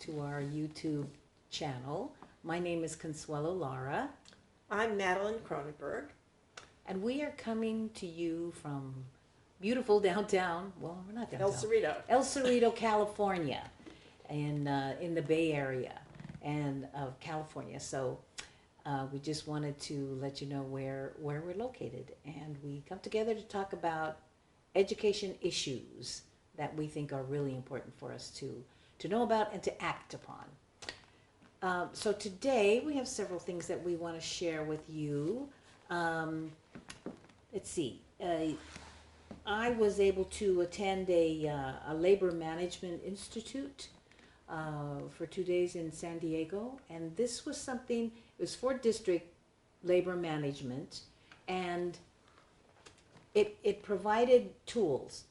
to our YouTube channel. My name is Consuelo Lara. I'm Madeline Kronenberg. And we are coming to you from beautiful downtown, well, we're not downtown. El Cerrito. El Cerrito, California, in the Bay Area and of California. So we just wanted to let you know where we're located. And we come together to talk about education issues that we think are really important for us to know about and to act upon. So today we have several things that we want to share with you. Let's see. I was able to attend a labor management institute for 2 days in San Diego, and this was something. It was for district labor management, and it provided tools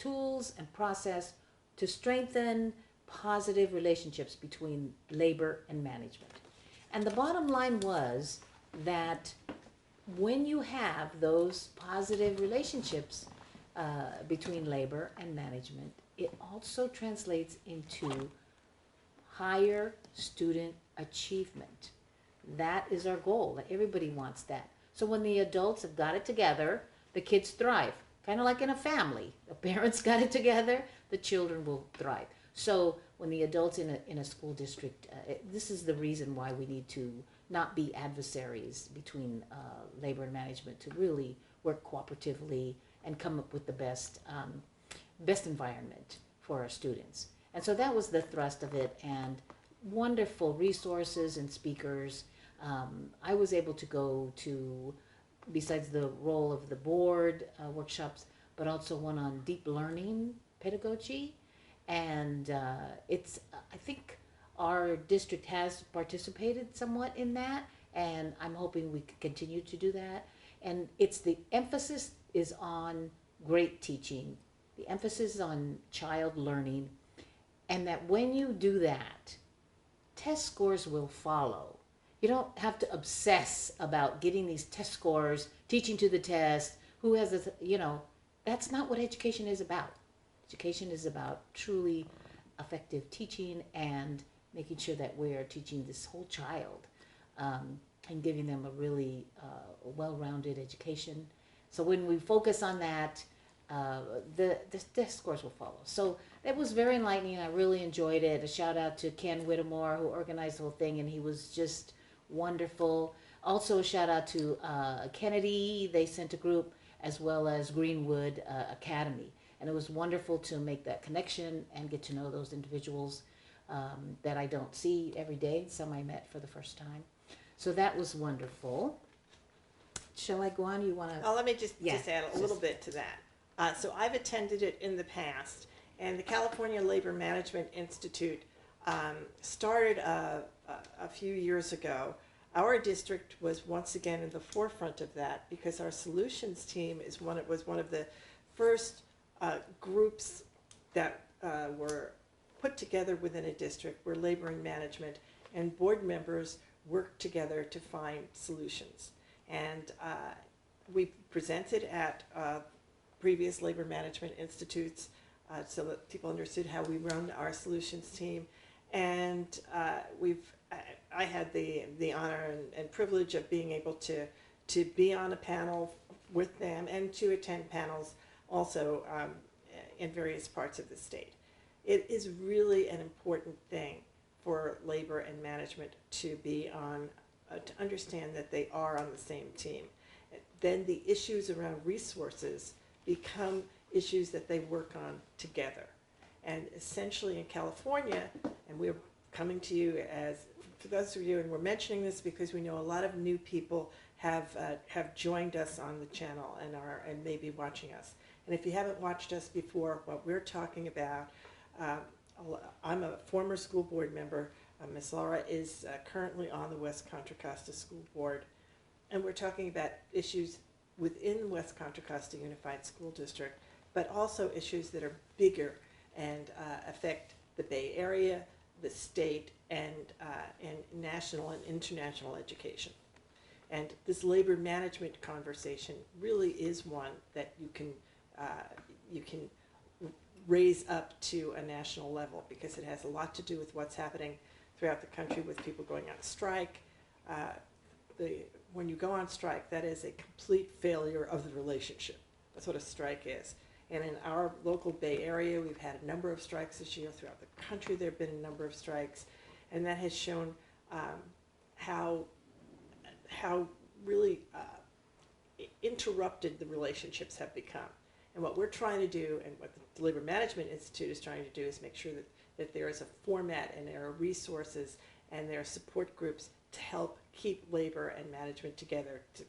and process to strengthen positive relationships between labor and management. And the bottom line was that when you have those positive relationships between labor and management, it also translates into higher student achievement. That is our goal. Everybody wants that. So when the adults have got it together, the kids thrive. Kind of like in a family. The parents got it together, the children will thrive. So when the adults in a school district, this is the reason why we need to not be adversaries between labor and management, to really work cooperatively and come up with the best environment for our students. And so that was the thrust of it, and wonderful resources and speakers. I was able to go to, besides the role of the board workshops, but also one on deep learning pedagogy. And I think our district has participated somewhat in that, and I'm hoping we can continue to do that. And the emphasis is on great teaching. The emphasis is on child learning, and that when you do that, test scores will follow. You don't have to obsess about getting these test scores, teaching to the test, who has this, that's not what education is about. Education is about truly effective teaching and making sure that we're teaching this whole child and giving them a really well-rounded education. So when we focus on that, the test scores will follow. So it was very enlightening. I really enjoyed it. A shout out to Ken Whittemore, who organized the whole thing, and he was just wonderful. Also a shout out to Kennedy. They sent a group, as well as Greenwood Academy. And it was wonderful to make that connection and get to know those individuals that I don't see every day. Some I met for the first time. So that was wonderful. Shall I go on? You want to? Let me just add a little bit to that. So I've attended it in the past, and the California Labor Management Institute started a few years ago. Our district was once again in the forefront of that, because our solutions team was one of the first groups that were put together within a district where labor and management and board members worked together to find solutions. And we presented at previous labor management institutes so that people understood how we run our solutions team. And I had the honor and privilege of being able to be on a panel with them and to attend panels also in various parts of the state. It is really an important thing for labor and management to be on, to understand that they are on the same team. Then the issues around resources become issues that they work on together. And essentially in California, and we're coming to you for those of you, and we're mentioning this because we know a lot of new people have joined us on the channel and may be watching us. And if you haven't watched us before, what we're talking about, I'm a former school board member. Ms. Laura is currently on the West Contra Costa School Board. And we're talking about issues within West Contra Costa Unified School District, but also issues that are bigger and affect the Bay Area, the state, and national and international education. And this labor management conversation really is one that you can raise up to a national level, because it has a lot to do with what's happening throughout the country with people going on strike. When you go on strike, that is a complete failure of the relationship. That's what a strike is. And in our local Bay Area, we've had a number of strikes this year. Throughout the country, there have been a number of strikes, and that has shown how really interrupted the relationships have become. And what we're trying to do, and what the Labor Management Institute is trying to do, is make sure that there is a format and there are resources and there are support groups to help keep labor and management together, to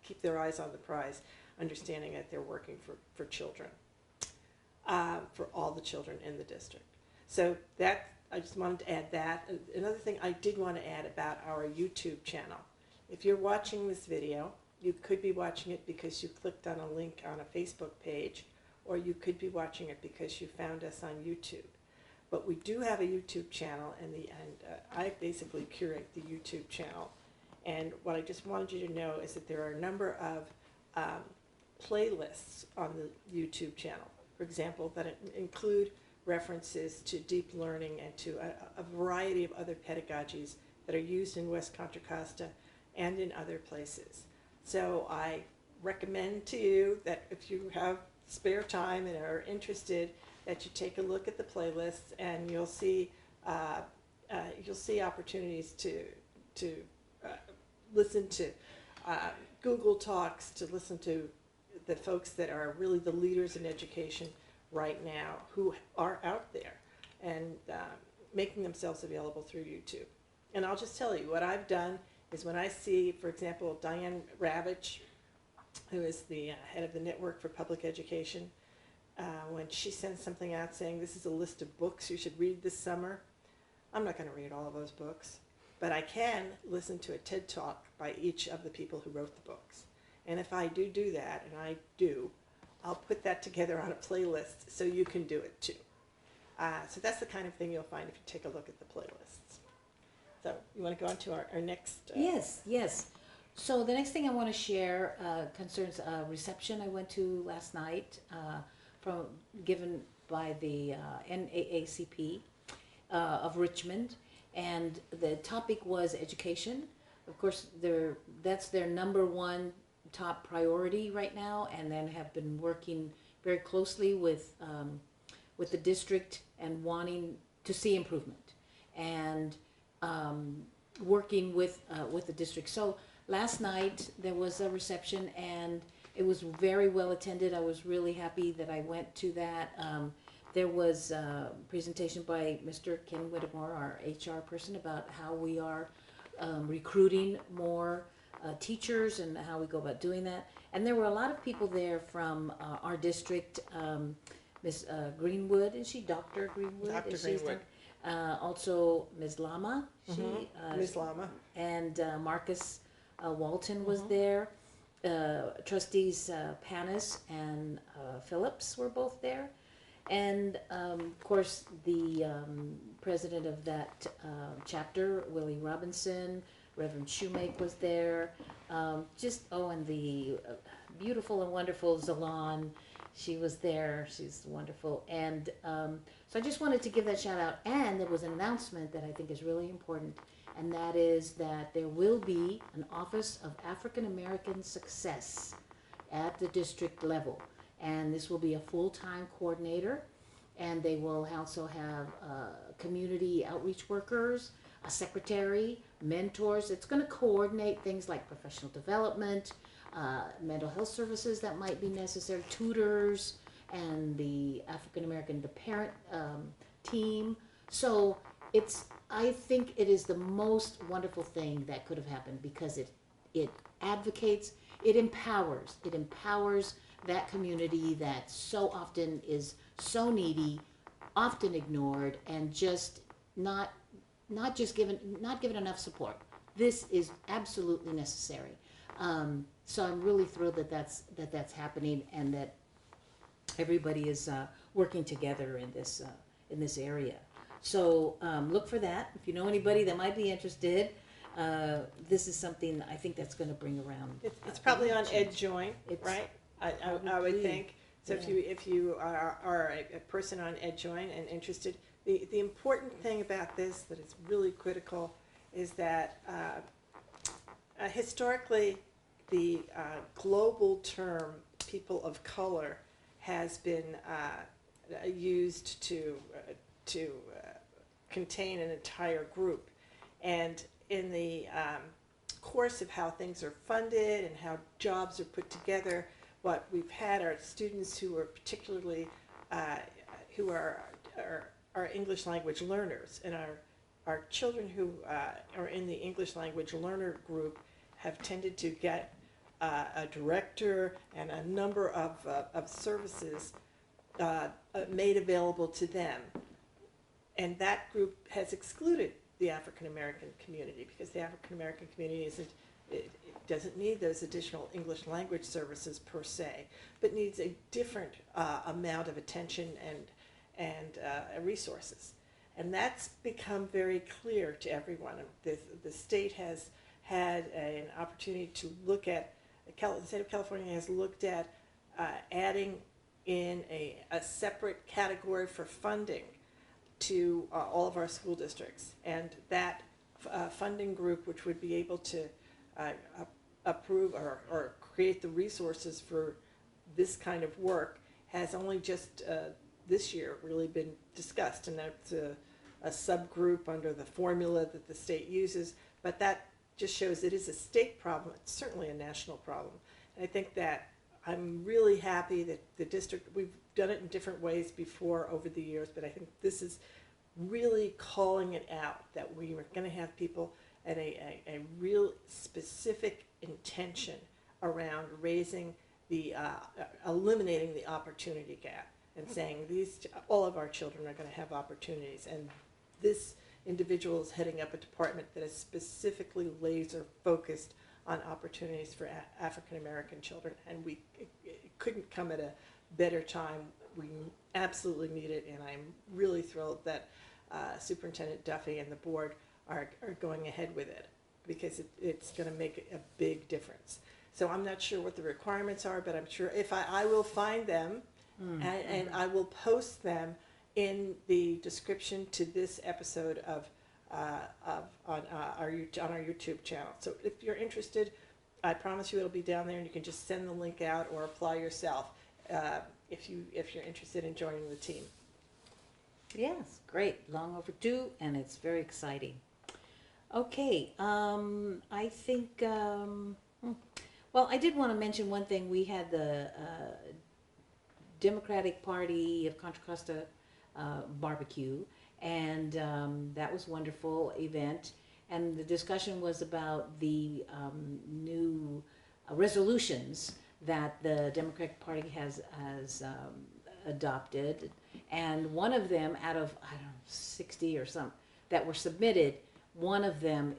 keep their eyes on the prize, understanding that they're working for children, for all the children in the district. So that, I just wanted to add that. Another thing I did want to add about our YouTube channel. If you're watching this video, you could be watching it because you clicked on a link on a Facebook page, or you could be watching it because you found us on YouTube. But we do have a YouTube channel, and I basically curate the YouTube channel. And what I just wanted you to know is that there are a number of playlists on the YouTube channel, for example, that include references to deep learning and to a variety of other pedagogies that are used in West Contra Costa and in other places. So I recommend to you that if you have spare time and are interested, that you take a look at the playlists, and you'll see opportunities to listen to Google Talks, to listen to the folks that are really the leaders in education right now, who are out there and making themselves available through YouTube. And I'll just tell you, what I've done is, when I see, for example, Diane Ravitch, who is the head of the Network for Public Education, when she sends something out saying this is a list of books you should read this summer, I'm not going to read all of those books, but I can listen to a TED Talk by each of the people who wrote the books. And if I do that, and I do, I'll put that together on a playlist so you can do it too. So that's the kind of thing you'll find if you take a look at the playlists. So you want to go on to our next? Yes. So the next thing I want to share concerns a reception I went to last night, given by the NAACP of Richmond, and the topic was education. Of course, that's their number one top priority right now, and then have been working very closely with the district and wanting to see improvement, and working with the district. So last night there was a reception, and it was very well attended. I was really happy that I went to that. There was a presentation by Mr. Ken Whittemore, our HR person, about how we are recruiting more teachers and how we go about doing that. And there were a lot of people there from our district. Ms. Greenwood, is she Dr. Greenwood? Dr. Greenwood. Also Ms. Lama. Ms. Lama. And Marcus Walton was there. Trustees Panis and Phillips were both there. And of course, the president of that chapter, Willie Robinson, Reverend Shoemake was there. And the beautiful and wonderful Zalan, she was there. She's wonderful. And so I just wanted to give that shout out. And there was an announcement that I think is really important, and that is that there will be an Office of African American Success at the district level. And this will be a full-time coordinator, and they will also have community outreach workers, a secretary, mentors. It's going to coordinate things like professional development, mental health services that might be necessary, tutors, and the African American, the parent team. So I think it is the most wonderful thing that could have happened, because it advocates, it empowers that community that so often is so needy, often ignored, and just not given enough support. This is absolutely necessary. So I'm really thrilled that that's happening, and that everybody is working together in this area. So look for that. If you know anybody that might be interested, this is something I think that's going to bring around. It's probably on EdJoin, right? I would think. So if you are a person on EdJoin and interested, the important thing about this that is really critical is that historically the global term people of color has been used to contain an entire group. And in the course of how things are funded and how jobs are put together, what we've had are students who are particularly, who are English language learners, and our children who are in the English language learner group have tended to get a director and a number of services made available to them. And that group has excluded the African American community because the African American community it doesn't need those additional English language services per se, but needs a different amount of attention and resources. And that's become very clear to everyone. The state has had an opportunity to look at, the state of California has looked at adding in a separate category for funding to all of our school districts. And that funding group, which would be able to approve or create the resources for this kind of work, has only just this year really been discussed. And that's a subgroup under the formula that the state uses. But that just shows it is a state problem. It's certainly a national problem. And I think that I'm really happy that the district, we've done it in different ways before over the years, but I think this is really calling it out, that we are going to have people at a real specific intention around raising the, eliminating the opportunity gap and saying all of our children are going to have opportunities. And this individual is heading up a department that is specifically laser focused on opportunities for African American children, and it couldn't come at a better time. We absolutely need it, and I'm really thrilled that Superintendent Duffy and the board are going ahead with it, because it's going to make a big difference. So I'm not sure what the requirements are, but I'm sure if I will find them, and I will post them in the description to this episode on our YouTube channel. So if you're interested, I promise you it'll be down there, and you can just send the link out or apply yourself if you're interested in joining the team. Yes, great. Long overdue, and it's very exciting. Okay, I think, well, I did want to mention one thing. We had the Democratic Party of Contra Costa barbecue, and that was a wonderful event. And the discussion was about the new resolutions that the Democratic Party has adopted. And one of them, out of, I don't know, 60 or some that were submitted, one of them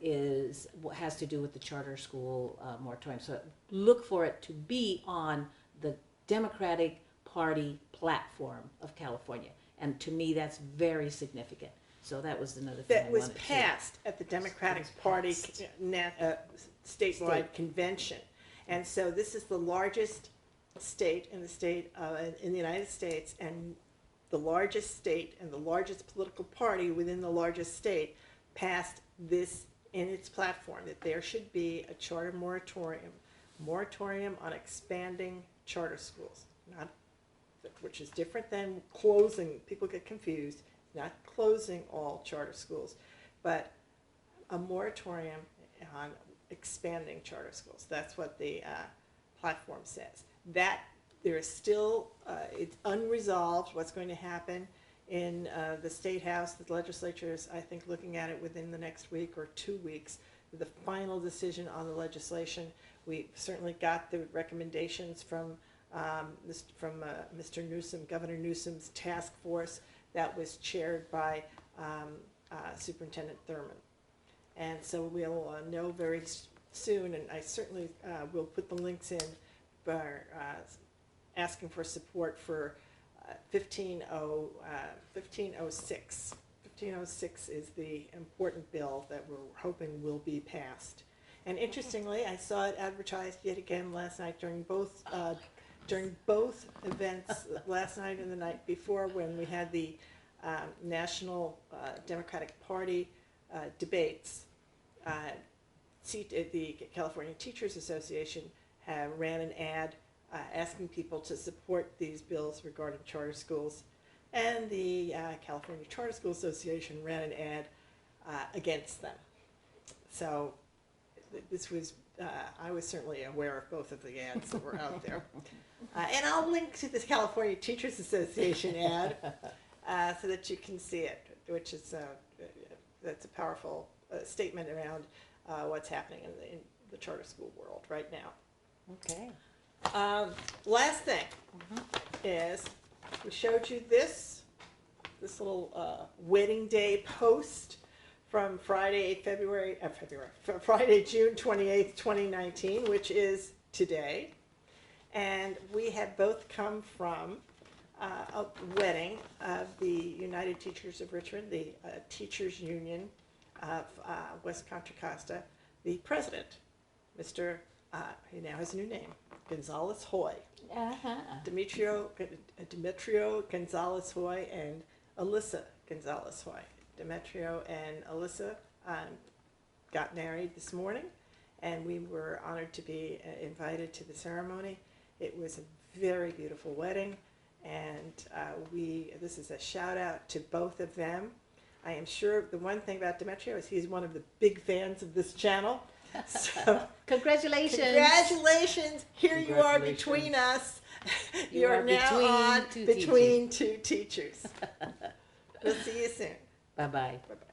has to do with the charter school moratorium. So look for it to be on the Democratic Party platform of California. And to me, that's very significant. So that was another thing that was passed at the Democratic Party statewide convention. And so this is the largest state in the United States, and the largest state and the largest political party within the largest state passed this in its platform, that there should be a charter moratorium on expanding charter schools, which is different than closing. People get confused. Not closing all charter schools, but a moratorium on expanding charter schools. That's what the platform says. That there is still, it's unresolved what's going to happen in the State House. The legislature is, I think, looking at it within the next week or 2 weeks. The final decision on the legislation. We certainly got the recommendations from Mr. Newsom, Governor Newsom's task force that was chaired by Superintendent Thurman. And so we'll know very soon, and I certainly will put the links in for asking for support for 1506. 1506 is the important bill that we're hoping will be passed. And interestingly, I saw it advertised yet again last night during both during both events, last night and the night before, when we had the National Democratic Party debates, the California Teachers Association ran an ad asking people to support these bills regarding charter schools, and the California Charter School Association ran an ad against them. So this was, I was certainly aware of both of the ads that were out there. And I'll link to this California Teachers Association ad so that you can see it, which is, that's a powerful statement around what's happening in the charter school world right now. Okay. Last thing is, we showed you this little wedding day post from Friday, Friday, June 28th, 2019, which is today. And we have both come from a wedding of the United Teachers of Richmond, the Teachers Union of West Contra Costa, the president, Mr. He now has a new name, Gonzalez Hoy. Demetrio Gonzalez Hoy and Alyssa Gonzalez Hoy. Demetrio and Alyssa got married this morning, and we were honored to be invited to the ceremony. It was a very beautiful wedding, and this is a shout out to both of them. I am sure the one thing about Demetrio is he's one of the big fans of this channel. So Congratulations. Congratulations. Here you are between us. You are now between two teachers. We'll see you soon. Bye-bye. Bye-bye.